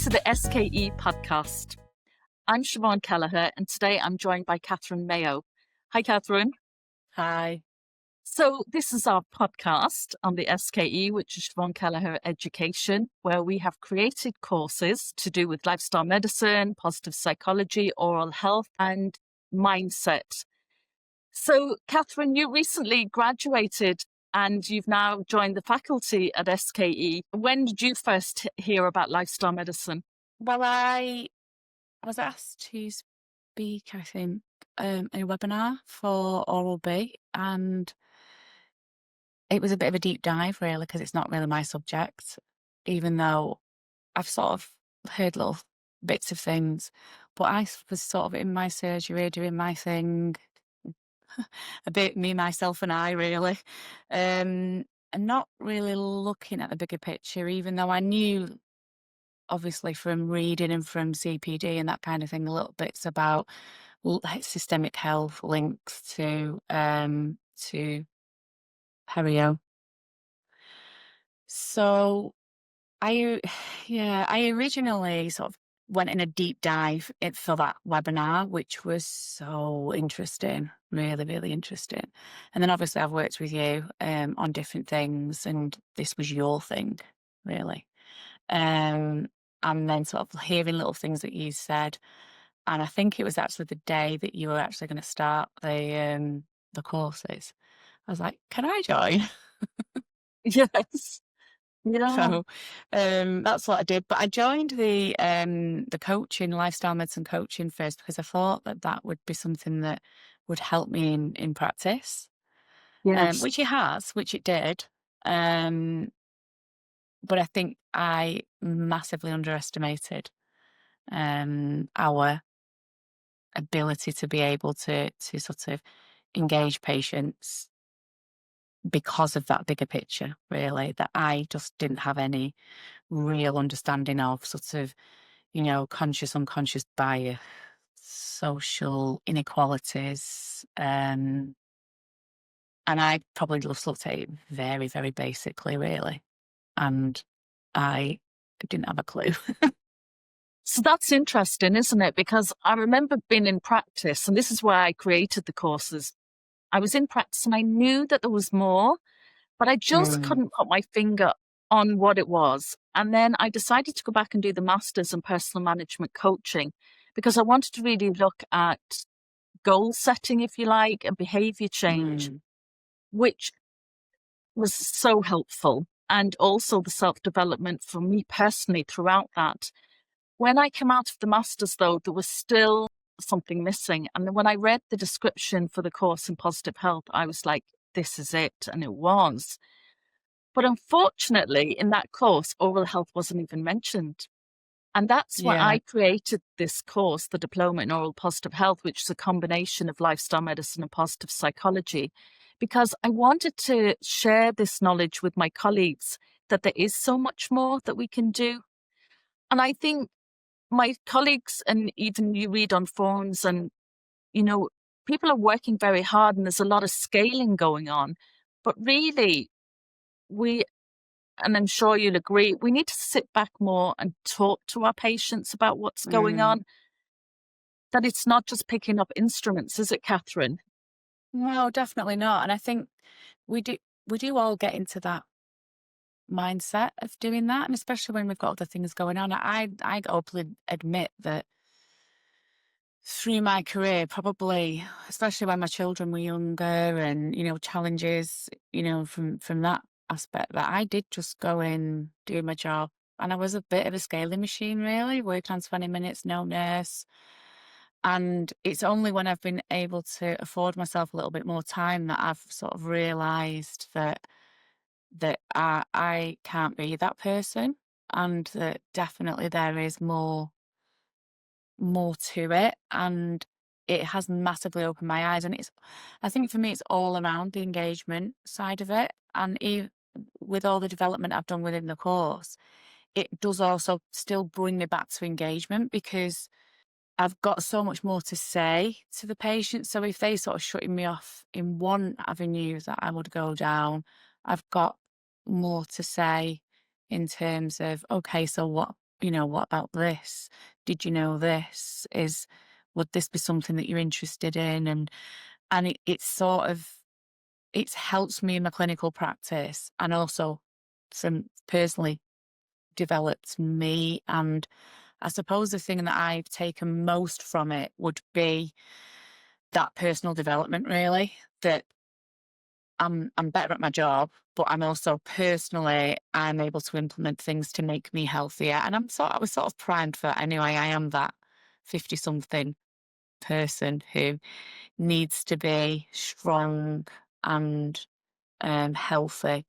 to the SKE podcast. I'm Siobhan Kelleher, and today I'm joined by Kathryn Mayo. Hi, Kathryn. Hi. So this is our podcast on the SKE, which is Siobhan Kelleher Education, where we have created courses to do with lifestyle medicine, positive psychology, oral health, and mindset. So, Kathryn, you recently graduated and you've now joined the faculty at SKE. When did you first hear about lifestyle medicine? Well, I was asked to speak, I think, a webinar for Oral B, and it was a bit of a deep dive, really, because it's not really my subject, even though I've sort of heard little bits of things. But I was sort of in my surgery doing my thing, a bit me, myself, and I, really, and not really looking at the bigger picture, even though I knew, obviously, from reading and from CPD and that kind of thing, little bits about systemic health links to perio. So I, yeah, I originally sort of went in a deep dive for that webinar, which was so interesting, really, really interesting. And then obviously I've worked with you on different things, and this was your thing, really. And then sort of hearing little things that you said. And I think it was actually the day that you were actually going to start the courses. I was like, can I join? Yes. Yeah. So that's what I did. But I joined the coaching, lifestyle medicine coaching first, because I thought that that would be something that would help me in practice, Yes. which it did. But I think I massively underestimated our ability to be able to sort of engage patients because of that bigger picture, really, that I just didn't have any real understanding of, sort of, conscious, unconscious bias, social inequalities. And I probably just looked at it very, very basically, really. And I didn't have a clue. So that's interesting, isn't it? Because I remember being in practice, and this is why I created the courses. I was in practice and I knew that there was more, but I just Mm, couldn't put my finger on what it was. And then I decided to go back and do the master's in personal management coaching because I wanted to really look at goal setting, if you like, and behavior change, mm, which was so helpful. And also the self development for me personally throughout that. When I came out of the master's, though, there was still something missing. And then when I read the description for the course in positive health, I was like, this is it. And it was. But unfortunately, in that course, oral health wasn't even mentioned. And that's why yeah. I created this course, the Diploma in Oral Positive Health, which is a combination of lifestyle medicine and positive psychology, because I wanted to share this knowledge with my colleagues that there is so much more that we can do. And I think my colleagues, and even you read on forums, and, you know, people are working very hard and there's a lot of scaling going on. But really, we, and I'm sure you'll agree, we need to sit back more and talk to our patients about what's going Mm. on. That it's not just picking up instruments, is it, Kathryn? No, definitely not. And I think we do we do all get into that mindset of doing that, and especially when we've got other things going on. I openly admit that through my career, probably, especially when my children were younger, and challenges, from that aspect, that I did just go in, do my job, and I was a bit of a scaling machine, really, working on 20 minutes, no nurse. And it's only when I've been able to afford myself a little bit more time that I've sort of realised that I can't be that person, and that definitely there is more to it. And it has massively opened my eyes. And I think for me, it's all around the engagement side of it. And with all the development I've done within the course, it does also still bring me back to engagement, because I've got so much more to say to the patient. So if they sort of shutting me off in one avenue that I would go down, I've got more to say in terms of, okay, so what about this? Did you know this? Would this be something that you're interested in? And it's sort of, it's helped me in my clinical practice, and also from personally developed me. And I suppose the thing that I've taken most from it would be that personal development, really, that I'm better at my job, but I'm also personally, I'm able to implement things to make me healthier. And I was sort of primed for that anyway. I am that 50 something person who needs to be strong and healthy,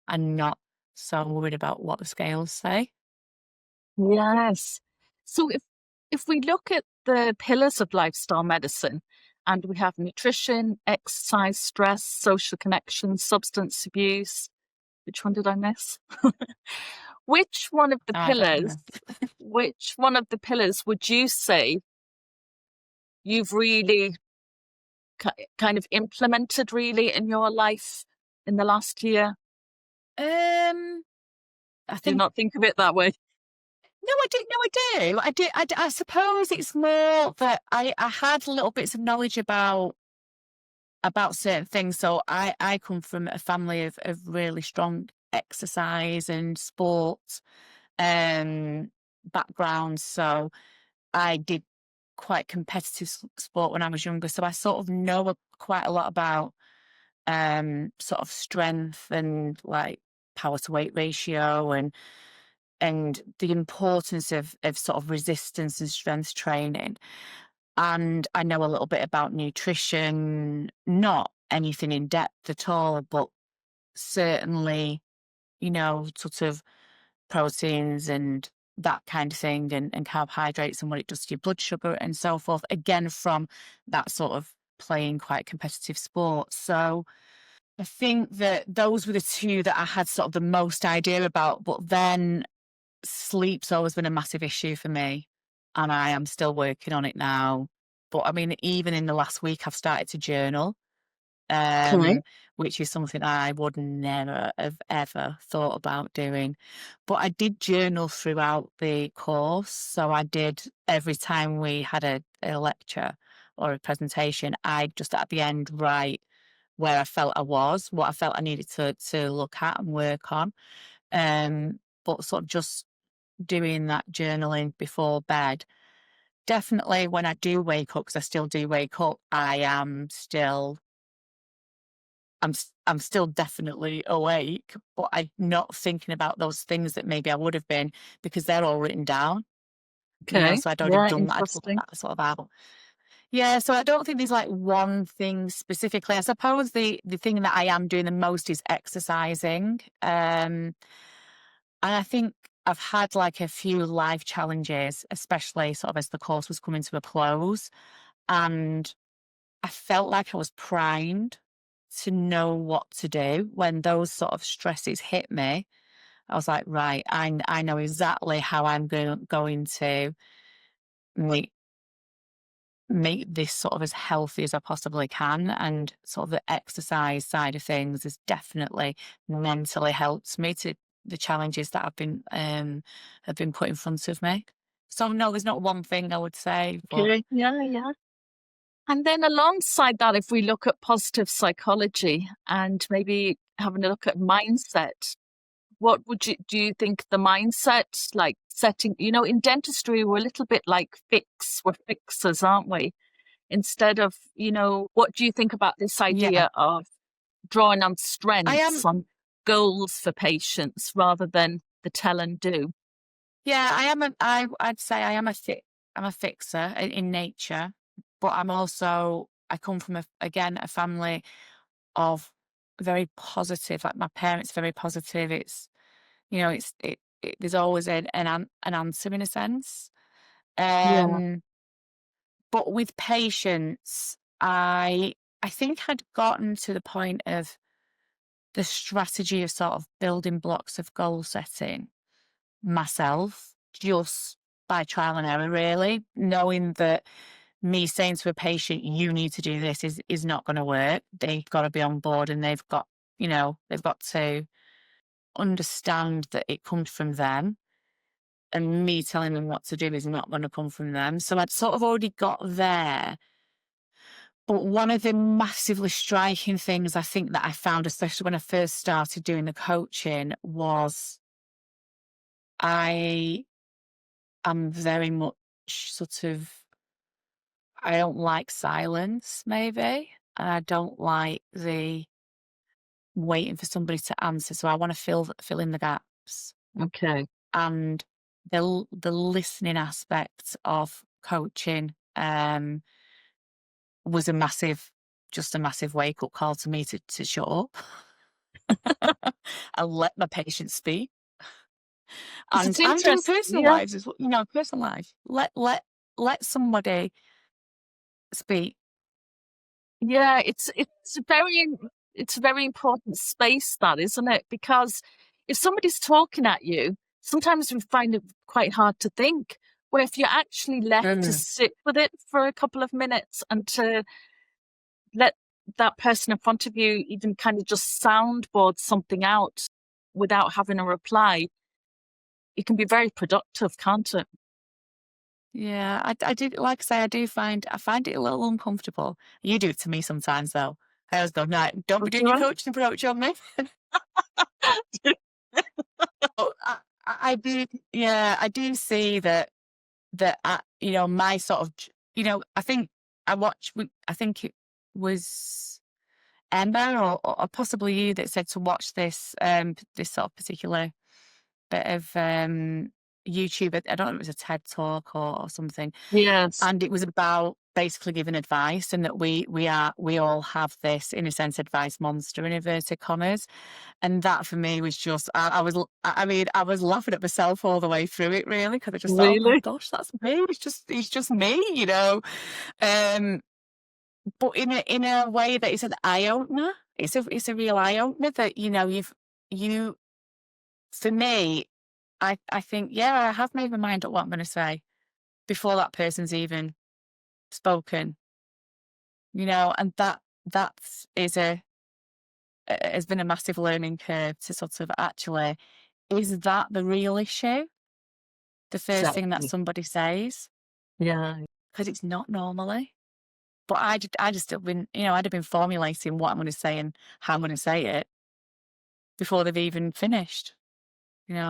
and not so worried about what the scales say. Yes. So if we look at the pillars of lifestyle medicine, and we have nutrition, exercise, stress, social connections, substance abuse. Which one did I miss? Which one of the I don't pillars, know. which one of the pillars would you say you've really kind of implemented really in your life in the last year? Um, I Do you think not think of it that way? no, I do. No, I do. I suppose it's more that I had little bits of knowledge about certain things. So I come from a family of really strong exercise and sports backgrounds. So I did quite competitive sport when I was younger. So I sort of know quite a lot about sort of strength and like power to weight ratio, and the importance of sort of resistance and strength training. And I know a little bit about nutrition, not anything in depth at all, but certainly, sort of proteins and that kind of thing, and carbohydrates and what it does to your blood sugar and so forth. Again, from that sort of playing quite competitive sports. So I think that those were the two that I had sort of the most idea about. But then sleep's always been a massive issue for me, and I am still working on it now. But I mean, even in the last week, I've started to journal, Okay. um, which is something I would never have ever thought about doing. But I did journal throughout the course. So I did every time we had a lecture or a presentation, I just at the end write where I felt I was, what I felt I needed to look at and work on. But sort of just doing that journaling before bed. Definitely when I do wake up, because I still do wake up, I'm still definitely awake, but I'm not thinking about those things that maybe I would have been, because they're all written down, Okay. so I'd already Yeah, done that. I'd put interesting. that sort of out. Yeah, so I don't think there's like one thing specifically. I suppose the thing that I am doing the most is exercising. And I think I've had like a few life challenges, especially sort of as the course was coming to a close. And I felt like I was primed to know what to do when those sort of stresses hit me. I was like, right, I know exactly how I'm going to make make this sort of as healthy as I possibly can. And sort of the exercise side of things has definitely mentally helped me to the challenges that have been put in front of me. So no, there's not one thing I would say, but Okay. Yeah, yeah. And then alongside that, if we look at positive psychology and maybe having a look at mindset, what would you do you think the mindset, like setting, in dentistry, we're a little bit like we're fixers, aren't we? Instead of, what do you think about this yeah, idea of drawing on I strengths, am. on goals for patients rather than the tell and do? Yeah, I'd say I'm a fixer in nature, but I come from again a family of very positive. Like my parents, are very positive. There's always an answer in a sense. Yeah. Um, but with patience, I think I'd gotten to the point of the strategy of sort of building blocks of goal setting myself, just by trial and error, really, knowing that me saying to a patient, you need to do this is not going to work. They've got to be on board, and they've got to understand that it comes from them. and me telling them what to do is not going to come from them. So I'd sort of already got there. But one of the massively striking things I think that I found, especially when I first started doing the coaching, was I am very much sort of, I don't like silence, maybe. And I don't like the waiting for somebody to answer. So I want to fill in the gaps. Okay. And the listening aspect of coaching was just a massive wake up call to me to shut up and let my patients speak. Because it's And in interesting. personal Yeah. lives as well, personal life. Let somebody speak. Yeah, it's a very important space, that, isn't it? Because if somebody's talking at you, sometimes we find it quite hard to think. Where if you're actually left to Mm. sit with it for a couple of minutes and to let that person in front of you even kind of just soundboard something out without having a reply, it can be very productive, can't it? Yeah, I do, like I say, I find it a little uncomfortable. You do it to me sometimes though. I always go, no, don't Oh, be doing do your I? coaching approach on me. But I do, yeah, I do see that my sort of, I think I think it was Emma or possibly you that said to watch this sort of particular bit of YouTube. I don't know if it was a TED talk or something, Yes. and it was about basically giving advice, and that we all have this, in a sense, advice monster in inverted commas. And that for me was just, I mean, I was laughing at myself all the way through it, really, because I just thought, oh my Really? gosh, that's me. It's just me, you know. Um, but in a way that is an eye opener. It's a real eye opener that you for me, I think, yeah, I have made my mind up what I'm going to say before that person's even spoken, and that is has been a massive learning curve to sort of actually, is that the real issue? The first thing that Exactly. somebody says, Yeah. because it's not normally. But I just have been, I'd have been formulating what I'm going to say and how I'm going to say it before they've even finished.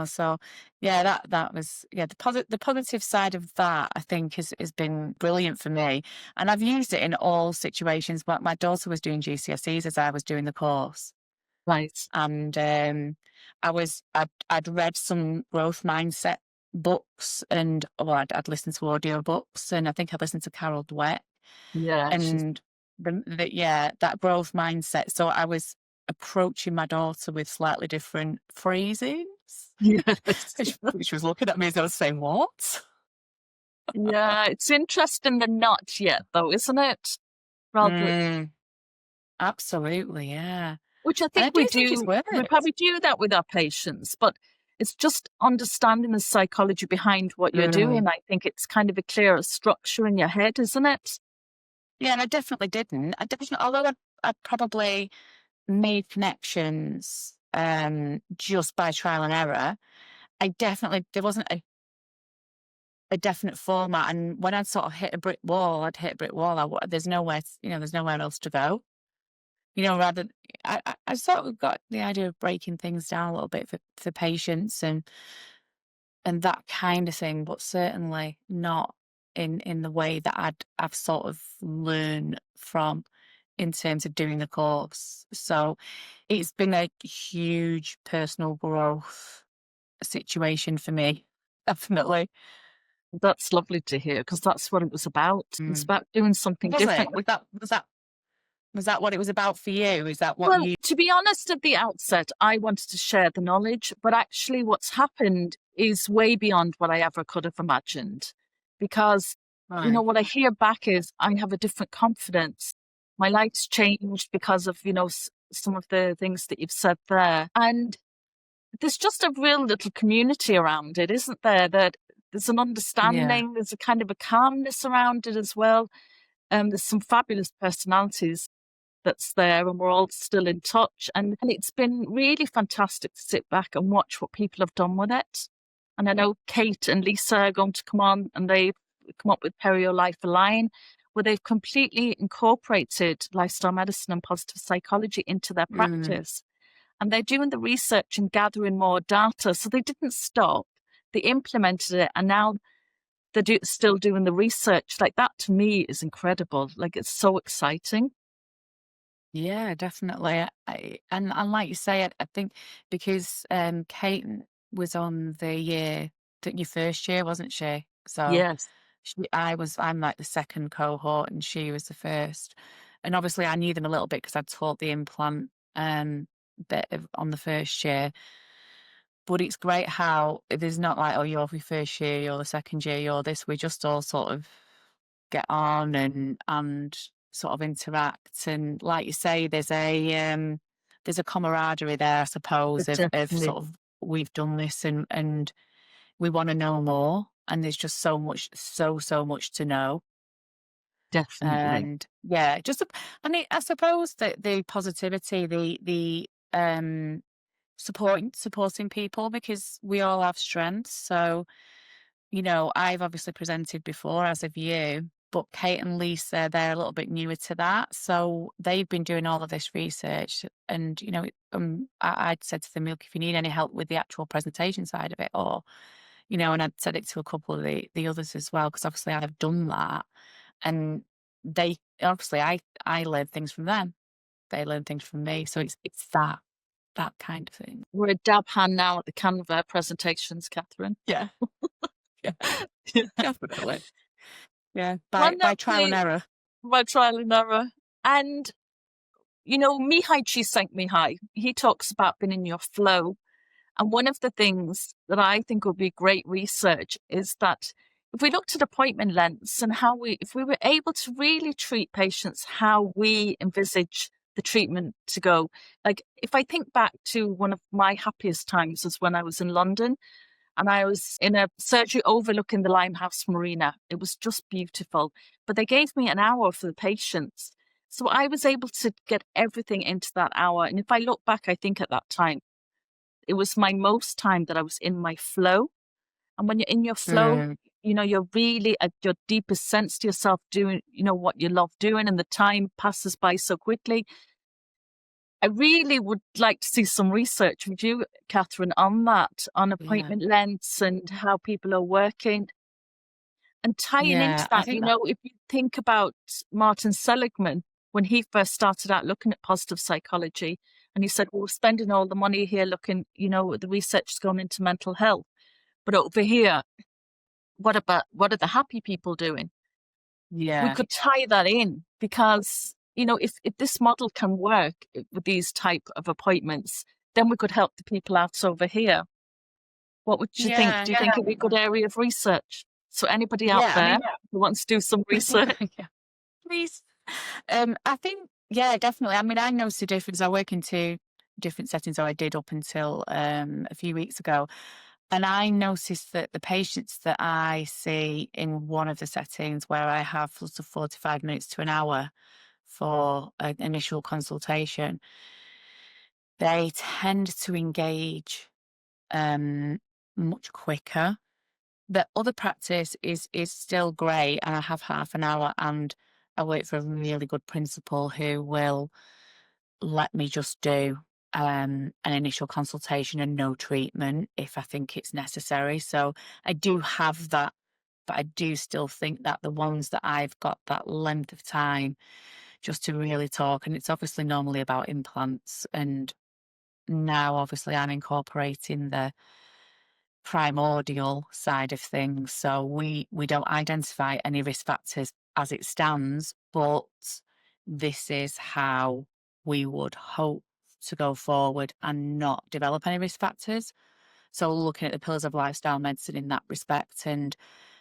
So yeah, that was, yeah, the positive side of that, I think, has been brilliant for me, and I've used it in all situations. But my daughter was doing GCSEs as I was doing the course, Right. and I'd read some growth mindset books, and I'd listened to audio books, and I think I'd listened to Carol Dweck, Yeah. She's and that growth mindset. So I was approaching my daughter with slightly different phrasings, yes. which was looking at me as I was saying, "What?" Yeah, it's interesting, the not yet, though, isn't it? Rather, Mm, absolutely, yeah. which I And I think do think it's we worked. probably do that with our patients, but it's just understanding the psychology behind what you're Mm. doing. I think it's kind of a clearer structure in your head, isn't it? Yeah, and I definitely didn't. Although I probably made connections just by trial and error. There wasn't a definite format, and when I'd sort of hit a brick wall, I'd hit a brick wall. There's nowhere, there's nowhere else to go. Rather, I sort of got the idea of breaking things down a little bit for patients and that kind of thing, but certainly not in the way that I've sort of learned from in terms of doing the course. So it's been a huge personal growth situation for me, definitely. That's lovely to hear because that's what it was about. It was Mm. about doing something Was it? different. Was that what it was about for you? Is that what Well, you? to be honest, at the outset, I wanted to share the knowledge, but actually, what's happened is way beyond what I ever could have imagined. Because, Right. what I hear back is I have a different confidence. My life's changed because of, some of the things that you've said there. And there's just a real little community around it, isn't there? That there's an Yeah. understanding, there's a kind of a calmness around it as well. There's some fabulous personalities that's there, and we're all still in touch. And it's been really fantastic to sit back and watch what people have done with it. And I know Kate and Lisa are going to come on, and they've come up with Perio Life Align, where they've completely incorporated lifestyle medicine and positive psychology into their Mm. practice. And they're doing the research and gathering more data. So they didn't stop. They implemented it, and now they're still doing the research. Like, that to me is incredible. Like, it's so exciting. Yeah, definitely. And like you say, I think because Kate was on the year that your first year, wasn't she? So Yes, I'm like the second cohort, and she was the first. And obviously, I knew them a little bit because I'd taught the implant on the first year. But it's great how there's not like, oh, you're the first year, you're the second year, you're this. We just all sort of get on and sort of interact. And like you say, there's a camaraderie there, I suppose, of definitely, sort of we've done this and we want to know more. And there's just so much, so much to know. definitely. And yeah, I suppose that the positivity, the supporting people, because we all have strengths. So, I've obviously presented before, as of you, but Kate and Lisa, they're a little bit newer to that. So they've been doing all of this research. And, I'd said to them, look, if you need any help with the actual presentation side of it, or, and I'd said it to a couple of the others as well, because obviously I've done that. And they, obviously, I learned things from them. They learned things from me. So it's that kind of thing. We're a dab hand now at the Canva presentations, Kathryn. Yeah. Yeah. Yeah. Definitely. Yeah, One by of trial and the error. by trial and error. And Mihai Csikszentmihalyi, he talks about being in your flow. And one of the things that I think would be great research is that if we looked at appointment lengths and if we were able to really treat patients how we envisage the treatment to go, like if I think back to one of my happiest times was when I was in London and I was in a surgery overlooking the Limehouse Marina. It was just beautiful, but they gave me an hour for the patients. So I was able to get everything into that hour. And if I look back, I think at that time, it was my most time that I was in my flow. And when you're in your flow, Mm, you're really at your deepest sense to yourself doing, what you love doing, and the time passes by so quickly. I really would like to see some research with you, Kathryn, on that, on yeah. appointment lengths and how people are working. And tying into Yeah, I that, think that if you think about Martin Seligman, when he first started out looking at positive psychology, and he said, well, we're spending all the money here looking, the research is going into mental health. But over here, what are the happy people doing? We yeah. could tie that in because, if this model can work with these type of appointments, then we could help the people out over here. What would you think? Yeah, Do you think it'd be a good area of research? So anybody out yeah, I there mean who wants to do some research? yeah, please. I think, yeah, definitely. I mean, I noticed a difference. I work in 2 different settings, or I did up until, a few weeks ago, and I noticed that the patients that I see in one of the settings where I have sort of 45 minutes to an hour for an initial consultation, they tend to engage, um, much quicker. The other practice is still great, and I have half an hour, and I work for a really good principal who will let me just do an initial consultation and no treatment if I think it's necessary. So I do have that, but I do still think that the ones that I've got that length of time just to really talk, and it's obviously normally about implants, and now obviously I'm incorporating the primordial side of things. So we don't identify any risk factors as it stands, but this is how we would hope to go forward and not develop any risk factors. So looking at the pillars of lifestyle medicine in that respect, and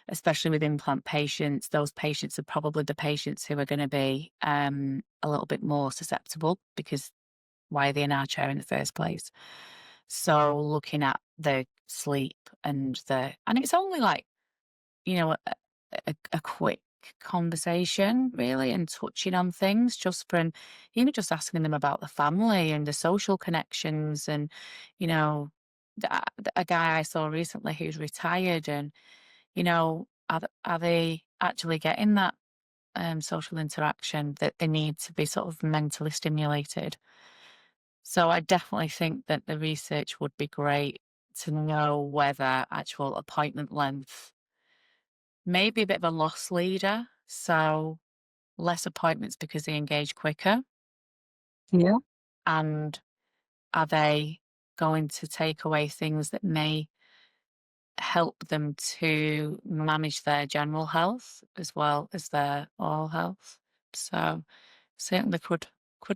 especially with implant patients, those patients are probably the patients who are going to be a little bit more susceptible, because why are they in our chair in the first place? So looking at the sleep and it's only like, a quick conversation really, and touching on things just from, just asking them about the family and the social connections and, you know, a guy I saw recently who's retired, and you know, are they actually getting that social interaction that they need to be sort of mentally stimulated? So I definitely think that the research would be great to know whether actual appointment length may be a bit of a loss leader. So less appointments because they engage quicker. Yeah. And are they going to take away things that may help them to manage their general health as well as their oral health? So certainly could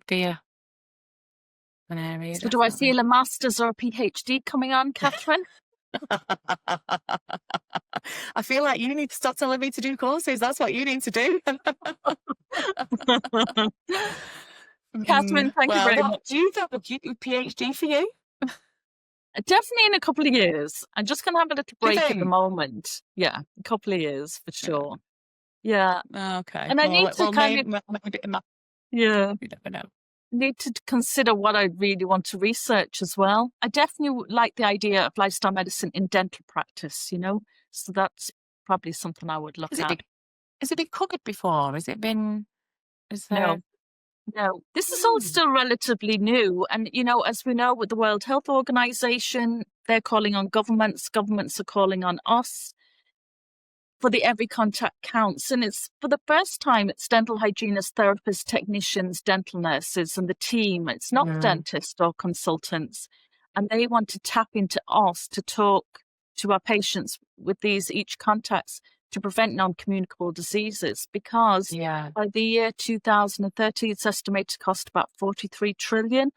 be an area, So do I definitely. feel a master's or a PhD coming on, Kathryn? I feel like you need to stop telling me to do courses. That's what you need to do. Kathryn, thank you Well, very what much. do you think would a PhD for you? Definitely in a couple of years. I'm just going to have a little Do you break at the think? moment. Yeah, a couple of years for Yeah. sure. Yeah. Okay. And I need to kind of, Maybe it might, yeah, you never know. need to consider what I really want to research as well. I definitely like the idea of lifestyle medicine in dental practice, you know, so that's probably something I would look at. Has it been covered before? Is there? No, no, this is all Hmm. still relatively new. And, you know, as we know with the World Health Organization, they're calling on governments are calling on us for the every contact counts. And it's for the first time, it's dental hygienists, therapists, technicians, dental nurses, and the team. It's not Mm, dentists or consultants. And they want to tap into us to talk to our patients with these each contacts to prevent non-communicable diseases, because yeah. by the year 2030, it's estimated to cost about 43 trillion.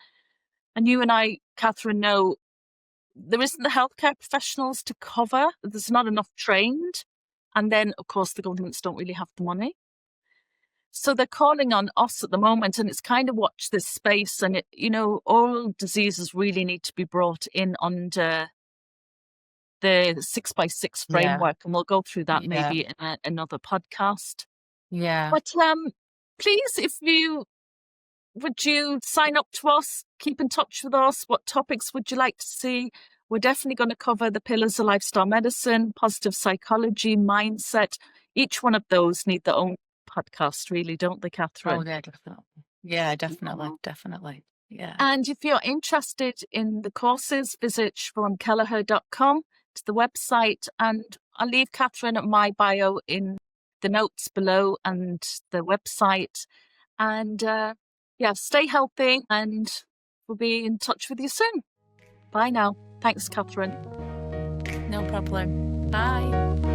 And you and I, Kathryn, know there isn't the healthcare professionals to cover. There's not enough trained. And then, of course, the governments don't really have the money. So they're calling on us at the moment, and it's kind of watch this space. And, you know, oral diseases really need to be brought in under the 6x6 Yeah. framework. And we'll go through that Yeah. maybe in another podcast. Yeah. But please, if you would you sign up to us, keep in touch with us? What topics would you like to see? We're definitely going to cover the pillars of lifestyle medicine, positive psychology, mindset. Each one of those need their own podcast, really, don't they, Oh, Kathryn? yeah, definitely. Yeah, definitely. Mhm. Definitely. Yeah. And if you're interested in the courses, visit siobhankelleher.com to the website. And I'll leave Kathryn at my bio in the notes below and the website. And yeah, stay healthy, and we'll be in touch with you soon. Bye now. Thanks, Kathryn. No problem. Bye.